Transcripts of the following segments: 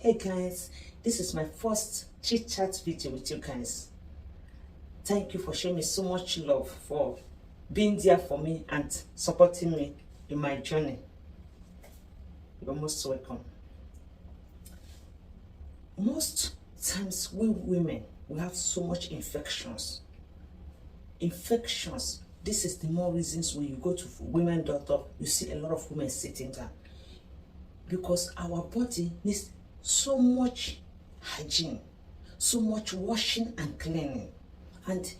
Hey guys, this is my first chit chat video with you guys. Thank you for showing me so much love, for being there for me and supporting me in my journey. You're most welcome. Most times we women, we have so much infections. This is the more reasons when you go to women doctor, you see a lot of women sitting down. Because our body needs so much hygiene, so much washing and cleaning. And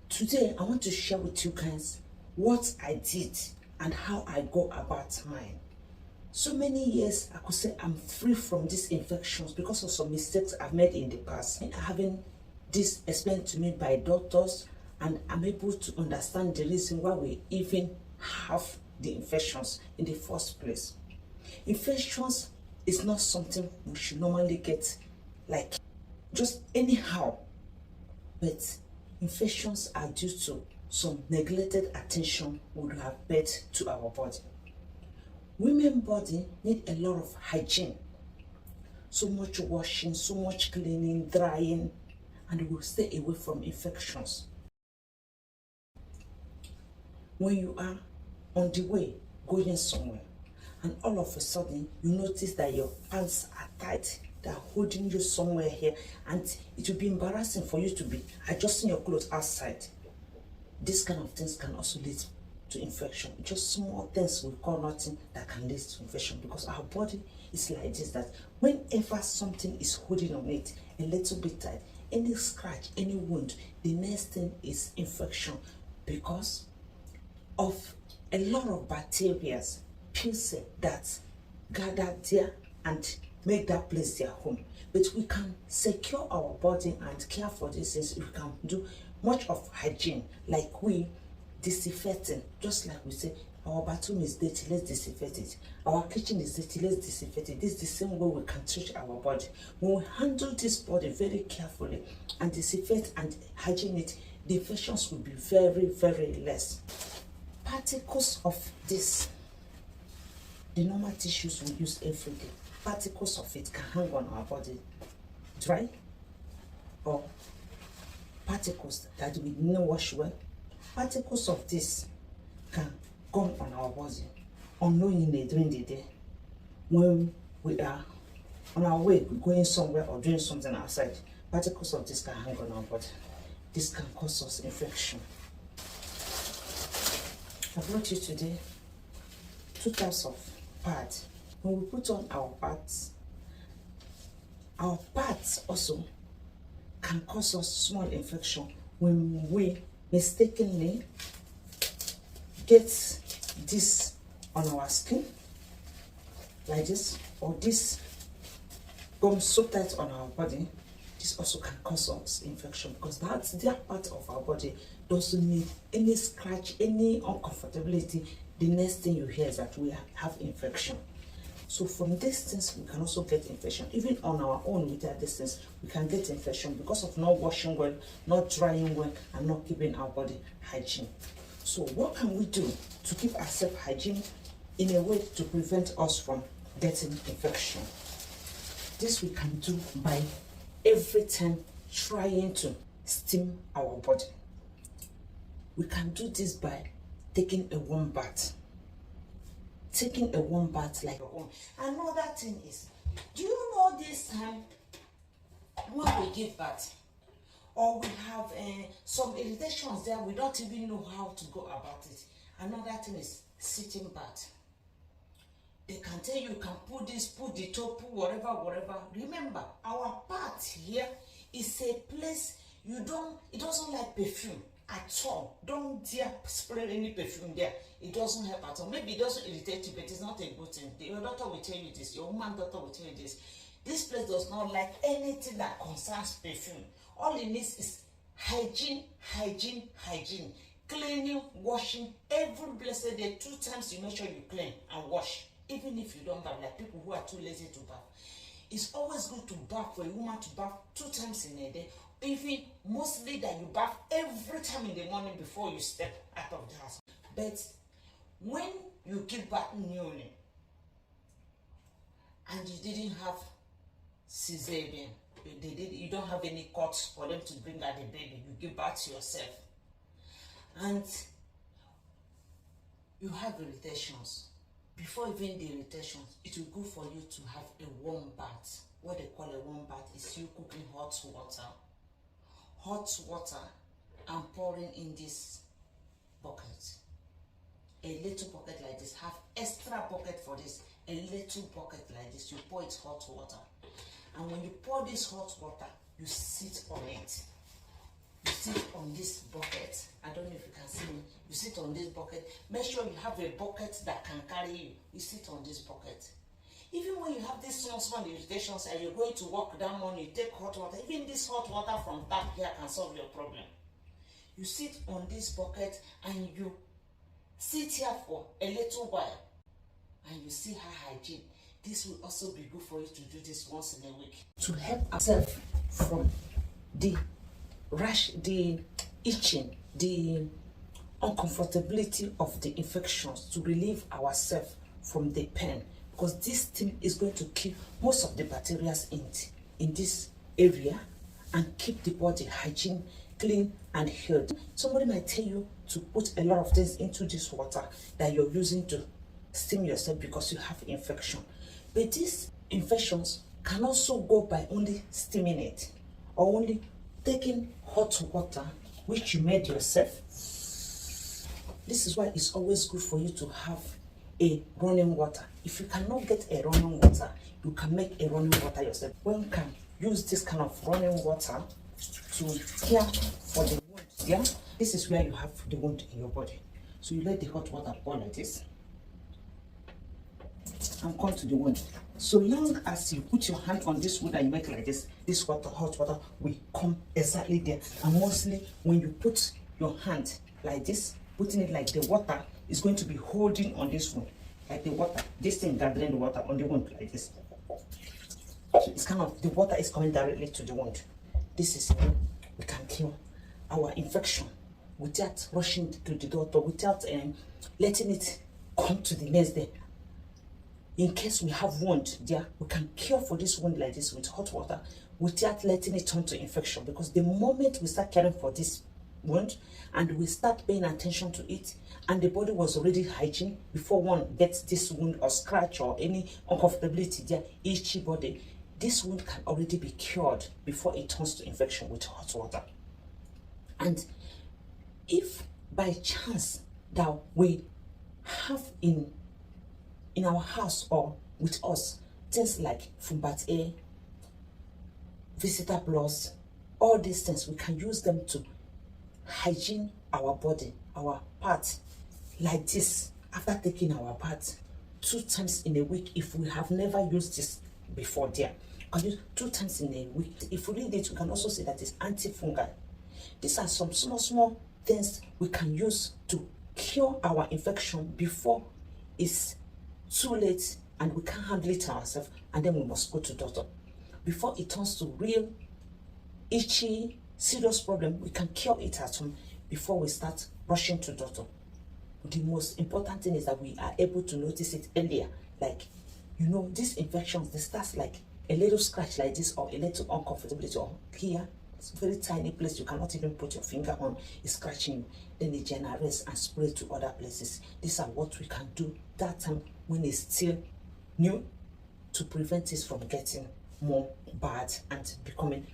today I want to share with you guys what I did and how I go about mine. So many years I could say I'm free from these infections because of some mistakes I've made in the past. Having this explained to me by doctors, and I'm able to understand the reason why we even have the infections in the first place. Infections is not something we should normally get like just anyhow, but infections are due to some neglected attention we would have paid to our body. Women's body need a lot of hygiene, so much washing, so much cleaning, drying, and we will stay away from infections. When you are on the way going somewhere, and all of a sudden you notice that your pants are tight, they're holding you somewhere here, and it will be embarrassing for you to be adjusting your clothes outside. These kind of things can also lead to infection. Just small things we call nothing that can lead to infection, because our body is like this, that whenever something is holding on it a little bit tight, any scratch, any wound, the next thing is infection, because of a lot of bacteria that gather there and make that place their home. But we can secure our body and care for these things. We can do much of hygiene, like we disinfecting, just like we say our bathroom is dirty, let's disinfect it. Our kitchen is dirty, let's disinfect it. This is the same way we can treat our body. When we handle this body very carefully and disinfect and hygiene it, the infections will be very, very less. Particles of this, the normal tissues we use every day, particles of it can hang on our body dry, or particles that we didn't wash well. Particles of this can come on our body unknowingly during the day when we are on our way going somewhere or doing something outside. Particles of this can hang on our body. This can cause us infection. I brought you today 2 types of pads. When we put on our pads also can cause us small infection when we mistakenly get this on our skin like this, or this comes so tight on our body. This also can cause us infection, because that's their part of our body doesn't need any scratch, any uncomfortability. The next thing you hear is that we have infection. So from distance we can also get infection. Even on our own without distance we can get infection because of not washing well, not drying well, and not keeping our body hygiene. So what can we do to keep ourselves hygiene in a way to prevent us from getting infection? This we can do by every time trying to steam our body. We can do this by taking a warm bath. Taking a warm bath like your own. Another thing is, do you know this time when we give birth, or we have some irritations there, we don't even know how to go about it? Another thing is sitting bath. They can tell you can put this, put the top, put whatever. Remember, our part here is a place it doesn't like perfume at all. Don't dare spray any perfume there. It doesn't help at all. Maybe it doesn't irritate you, but it's not a good thing. Your doctor will tell you this, your woman doctor will tell you this. This place does not like anything that concerns perfume. All it needs is hygiene. Cleaning, washing, every blessed day, 2 times you make sure you clean and wash. Even if you don't bath, like people who are too lazy to bath. It's always good to bath, for a woman to bath 2 times in a day. Even mostly that you bath every time in the morning before you step out of the house. But when you give birth newly and you didn't have cesarean, you don't have any cut for them to bring out the baby, you give birth to yourself, and you have irritations. Before even the irritations, it will go for you to have a warm bath. What they call a warm bath is you cooking hot water and pouring in this bucket. A little bucket like this, have extra bucket for this, a little bucket like this, you pour it hot water. And when you pour this hot water, you sit on it. You sit on this bucket. I don't know if you can see me. You sit on this bucket. Make sure you have a bucket that can carry you. You sit on this bucket. Even when you have these small irritations and you're going to work that morning, you take hot water. Even this hot water from tap here can solve your problem. You sit on this bucket and you sit here for a little while and you see her hygiene. This will also be good for you to do this once in a week. To help ourselves from the rash, the itching, the uncomfortability of the infections, to relieve ourselves from the pain, because this thing is going to kill most of the bacteria in this area and keep the body hygiene, clean and healed. Somebody might tell you to put a lot of things into this water that you're using to steam yourself because you have infection. But these infections can also go by only steaming it or only taking hot water which you made yourself. This is why it's always good for you to have a running water. If you cannot get a running water, you can make a running water yourself. One can use this kind of running water to care for the wound. Yeah, this is where you have the wound in your body. So you let the hot water pour like this and come to the wound. So long as you put your hand on this wound and you make like this, this water, hot water, will come exactly there. And mostly when you put your hand like this, putting it like the water is going to be holding on this wound, like the water, this thing gathering the water on the wound like this. So it's kind of, the water is coming directly to the wound. This is how we can kill our infection without rushing to the doctor, without letting it come to the next day. In case we have wound there, we can cure for this wound like this with hot water without letting it turn to infection. Because the moment we start caring for this wound and we start paying attention to it, and the body was already hygiene before one gets this wound or scratch or any uncomfortability there, itchy body, this wound can already be cured before it turns to infection with hot water. And if by chance that we have in our house or with us things like Fumbat A, Visitor Plus, all these things, we can use them to hygiene our body, our parts, like this. After taking our bath 2 times in a week, if we have never used this before there, we can use 2 times in a week. If we read it, we can also say that it's antifungal. These are some small things we can use to cure our infection before it's too late and we can't handle it ourselves, and then we must go to doctor. Before it turns to real itchy, serious problem, we can cure it at home before we start rushing to doctor. The most important thing is that we are able to notice it earlier. Like, you know, these infections, they start like a little scratch like this or a little uncomfortability, or here, it's a very tiny place you cannot even put your finger on, it's scratching you. Then it generates and spread to other places. These are what we can do that time when it's still new, to prevent it from getting more bad and becoming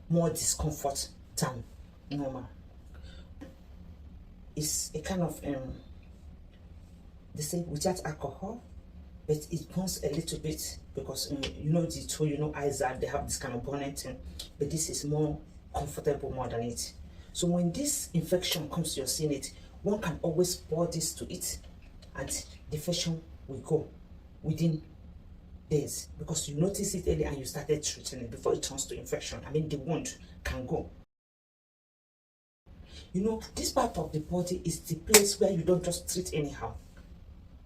more discomfort than normal. It's a kind of they say without alcohol, but it burns a little bit because you know the two, you know, eyes are, they have this kind of burning thing, but this is more comfortable more than it. So when this infection comes, you're seeing it, one can always pour this to it and the infection will go within days, because you notice it early and you started treating it before it turns to infection. I mean, the wound can go. You know, this part of the body is the place where you don't just treat anyhow,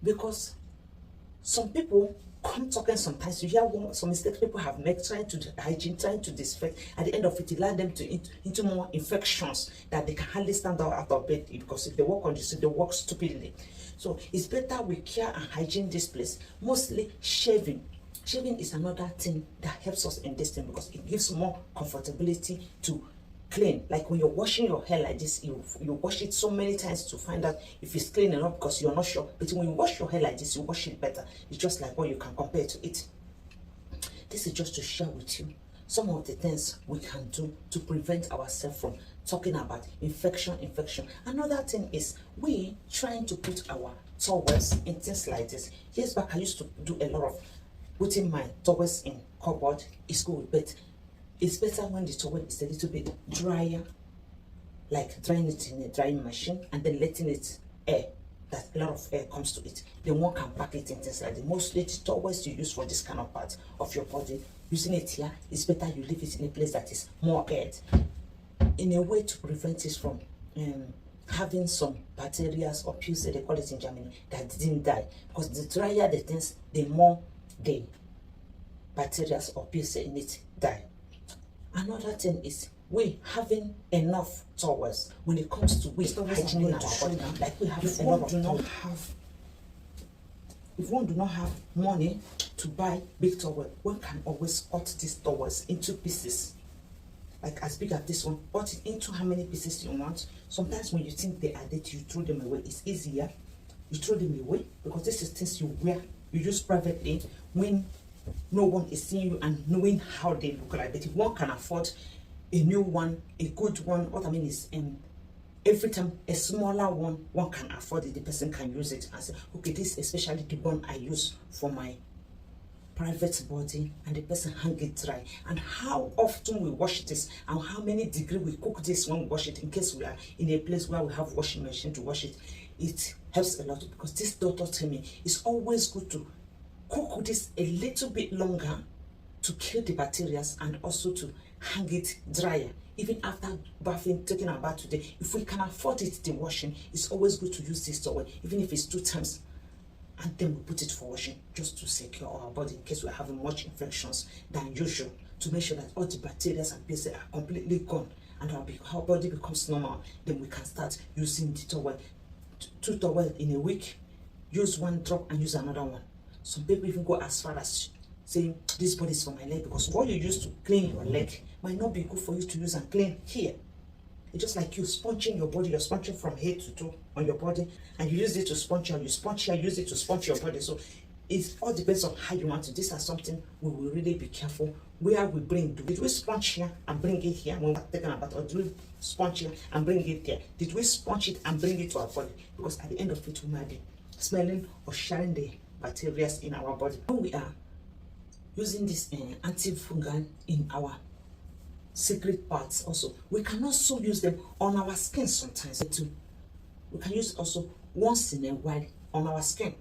because some people come talking sometimes, you hear some mistakes people have made trying to hygiene, trying to disinfect. At the end of it land them into more infections that they can hardly stand out of bed, because if they walk on the street, they walk stupidly. So it's better we care and hygiene this place, mostly shaving. Shaving is another thing that helps us in this thing because it gives more comfortability to clean. Like when you're washing your hair like this, you wash it so many times to find out if it's clean enough because you're not sure. But when you wash your hair like this, you wash it better. It's just like what you can compare to it. This is just to share with you some of the things we can do to prevent ourselves from talking about infection. Another thing is we trying to put our towels in things like this. Years back, I used to do a lot of putting my towels in cupboard. It's good, but it's better when the towel is a little bit drier, like drying it in a drying machine and then letting it air, that a lot of air comes to it. Then one can pack it in things like this. Mostly the towels you use for this kind of part of your body, using it here, it's better you leave it in a place that is more aired, in a way to prevent it from having some bacteria or pills, they call it in Germany, that didn't die. Because the drier the things, the more the bacteria or pills in it die. Another thing is we having enough towels when it comes to hygiene in our body. Like we have a lot of towels. If one do not have money to buy big towel, one can always cut these towels into pieces. Like as big as this one, cut it into how many pieces you want. Sometimes when you think they are dead, you throw them away. It's easier. You throw them away because this is things you wear, you use privately when no one is seeing you and knowing how they look like. But if one can afford a new one, a good one, what I mean is every time a smaller one can afford it, the person can use it and say, okay, this is especially the one I use for my private body, and the person hang it dry. And how often we wash this and how many degrees we cook this when we wash it, in case we are in a place where we have washing machine to wash it, it helps a lot. Because this doctor tell me it's always good to cook this a little bit longer to kill the bacteria and also to hang it drier. Even after bathing, taking a bath today, if we can afford it, the washing, it's always good to use this towel, even if it's 2 times, and then we put it for washing, just to secure our body in case we're having much infections than usual, to make sure that all the bacteria and pieces are completely gone and our body becomes normal. Then we can start using the towel, 2 towels in a week, use 1 drop and use another one. Some people even go as far as saying this body is for my leg, because what you use to clean your leg might not be good for you to use and clean here. It's just like you sponging your body, you're sponging from head to toe on your body, and you use it to sponge here, you sponge here, use it to sponge your body. So it all depends on how you want to. This is something we will really be careful where we bring. Did we sponge here and bring it here when we're taking a bath, or do we sponge here and bring it there? Did we sponge it and bring it to our body? Because at the end of it, we might be smelling or sharing the bacteria in our body. When we are using this antifungal in our secret parts, also we can also use them on our skin sometimes too. We can use also once in a while on our skin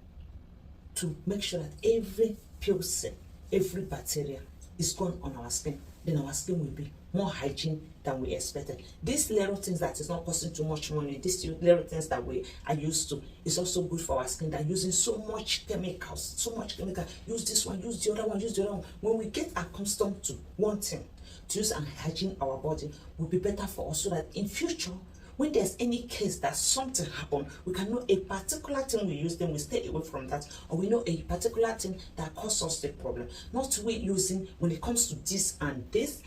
to make sure that every pure cell, every bacteria is gone on our skin. Then our skin will be more hygiene than we expected. These little things that is not costing too much money, these little things that we are used to, is also good for our skin than using so much chemicals, use this one, use the other one, use the other one. When we get accustomed to one thing, to use and hygiene our body, will be better for us, so that in future, when there's any case that something happened, we can know a particular thing we use, then we stay away from that, or we know a particular thing that causes us the problem. Not we using, when it comes to this and this,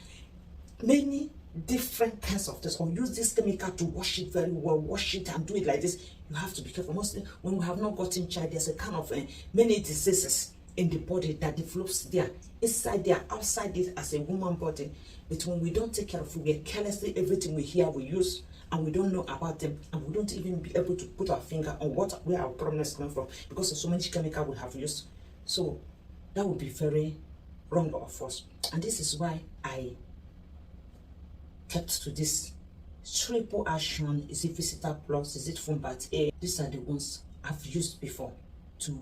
many different kinds of things, or use this chemical to wash it very well, wash it and do it like this. You have to be careful. Mostly when we have not gotten child, there's a kind of many diseases in the body that develops there, inside there, outside it as a woman body. But when we don't take care of it, we are carelessly, everything we hear, we use, and we don't know about them, and we don't even be able to put our finger on where our problem is coming from, because of so many chemicals we have used. So that would be very wrong of us. And this is why I kept to this triple action. Is it Visitor Plus? Is it from Bat A? These are the ones I've used before to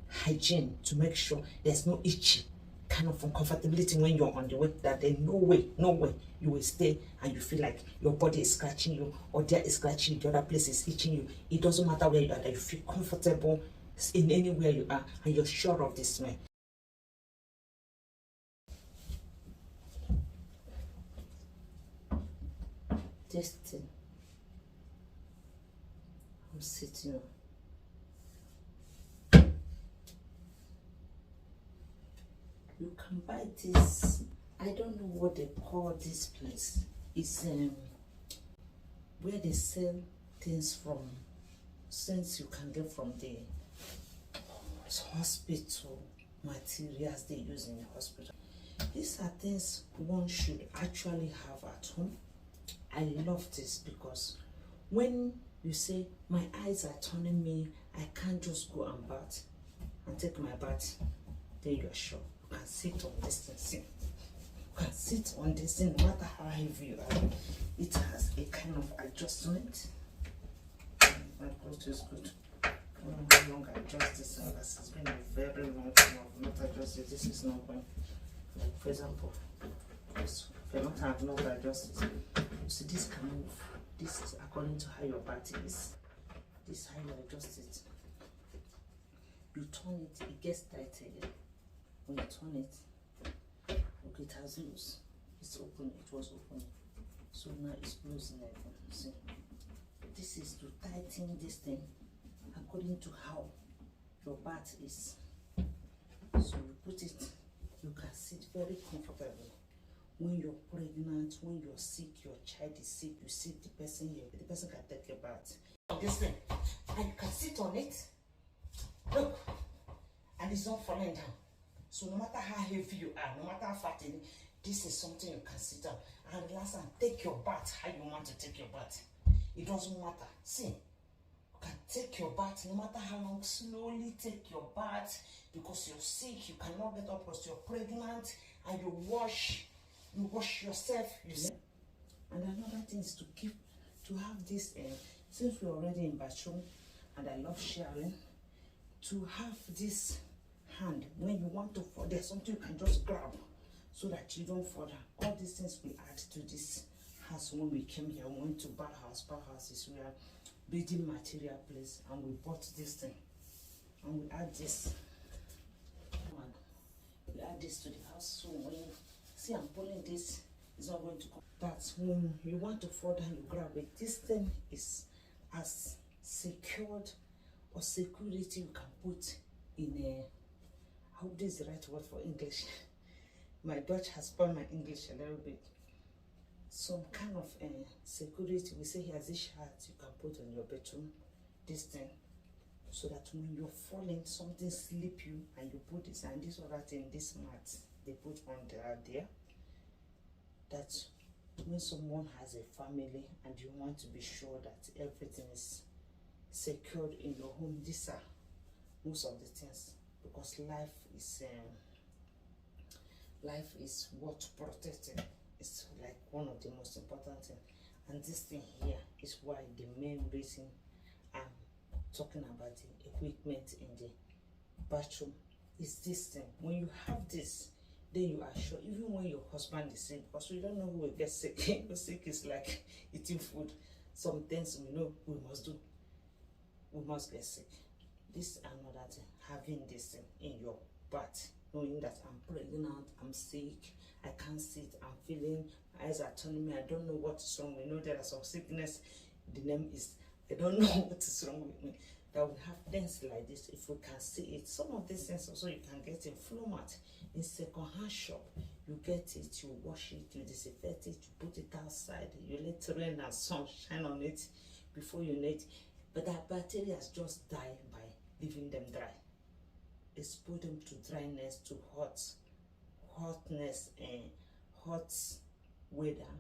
hygiene, to make sure there's no itchy kind of uncomfortability when you're on the way, that there's no way you will stay and you feel like your body is scratching you, or there is scratching you, the other place is itching you. It doesn't matter where you are, that you feel comfortable in anywhere you are and you're sure of the smell. This thing I'm sitting on. You can buy this. I don't know what they call this place. It's where they sell things from, things you can get from the hospital, materials they use in the hospital. These are things one should actually have at home. I love this because when you say my eyes are turning me, I can't just go and bath and take my bath, then you're sure you can sit on this thing. You can sit on this thing no matter how heavy you are. It has a kind of adjustment. My clothes is good. I don't know how long I adjust this thing. It's been a very long time I've not adjusted. This is not going. Like for example, this I've not adjusted. See, this can move. This is according to how your body is. This is how you adjust it. You turn it, it gets tighter. When you turn it, okay, it has loose. It's open. It was open. So now it's closing again. See, this is to tighten this thing according to how your back is. So you put it, you can sit very comfortably. When you're pregnant, when you're sick, your child is sick, you sit the person here, the person can take a bath. This thing, and you can sit on it. Look, and it's not falling down. So no matter how heavy you are, no matter how fat it is, this is something you can sit down and relax and take your bath how you want to take your bath. It doesn't matter. See, you can take your bath no matter how long. Slowly take your bath because you're sick. You cannot get up because you're pregnant, and you wash yourself. You see. And another thing is to have this. Since we're already in bathroom, and I love sharing, to have this hand when you want to fall. There's something you can just grab so that you don't fall down. All these things we add to this house when we came here. We went to Bar House. Bar House is where building material place, and we bought this thing, and we add this. We add this to the house. So when you see I'm pulling this, it's not going to come. That's when you want to fall down, you grab it. This thing is as secured or security you can put in a. I hope this is the right word for English. My Dutch has spoiled my English a little bit. Some kind of security. We say here's this shirt you can put on your bedroom. This thing, so that when you're falling, something slip you and you put this, and this other thing, this mat they put on there. That when someone has a family and you want to be sure that everything is secured in your home, these are most of the things, because life is what protected. It's like one of the most important things. And this thing here is why the main reason I'm talking about the equipment in the bathroom is this thing. When you have this, then you are sure, even when your husband is sick, because we don't know who will get sick. Sick is like eating food. Some things we know we must do. We must get sick. This is another thing, having this thing in your butt, knowing that I'm pregnant, I'm sick, I can't sit, I'm feeling, my eyes are turning me, I don't know what is wrong. We know there are some sickness, the name is, I don't know what is wrong with me. That we have things like this, if we can see it. Some of these things also you can get in floor mat, in second-hand shop. You get it, you wash it, you disinfect it, you put it outside, you let rain and sun shine on it before you need it. But that bacteria just die by leaving them dry. Expose them to dryness, to hotness, and hot weather,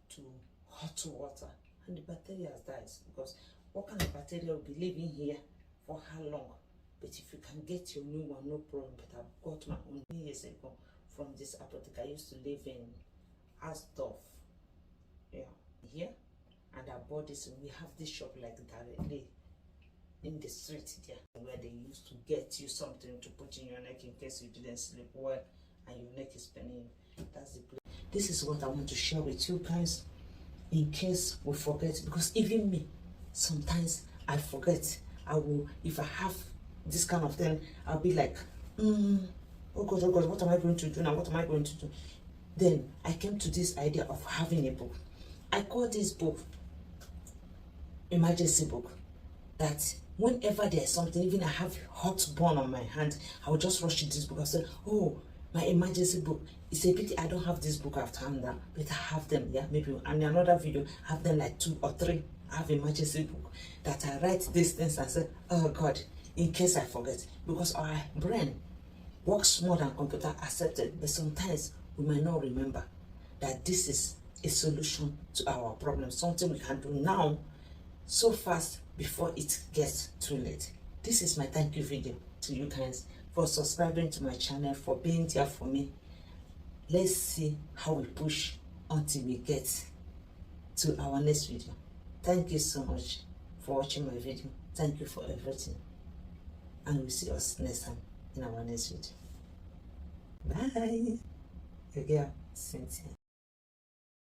to hot water, and the bacteria dies. Because what kind of bacteria will be living here for how long? But if you can get your new one, no problem. But I've got my own years ago from this apothecary. I used to live in Asdorf, here, and I bought this. We have this shop like directly in the street there, where they used to get you something to put in your neck in case you didn't sleep well and your neck is paining you. That's the place. This is what I want to share with you guys in case we forget, because even me, sometimes I forget. I will, if I have this kind of thing, I'll be like, oh God, what am I going to do now? What am I going to do? Then I came to this idea of having a book. I call this book emergency book. That whenever there's something, even I have hot burn on my hand, I will just rush to this book and say, oh, My emergency book. It's a pity I don't have this book I've found down, but I have them. Yeah, maybe in another video, I have them like 2 or 3. I have emergency book that I write these things and say, oh God, in case I forget. Because our brain works more than computer accepted, but sometimes we might not remember that this is a solution to our problem, something we can do now so fast before it gets too late. This is my thank you video to you guys for subscribing to my channel, for being there for me. Let's see how we push until we get to our next video. Thank you so much for watching my video. Thank you for everything, and we'll see us next time in our next video. Bye. Your girl, Cynthia.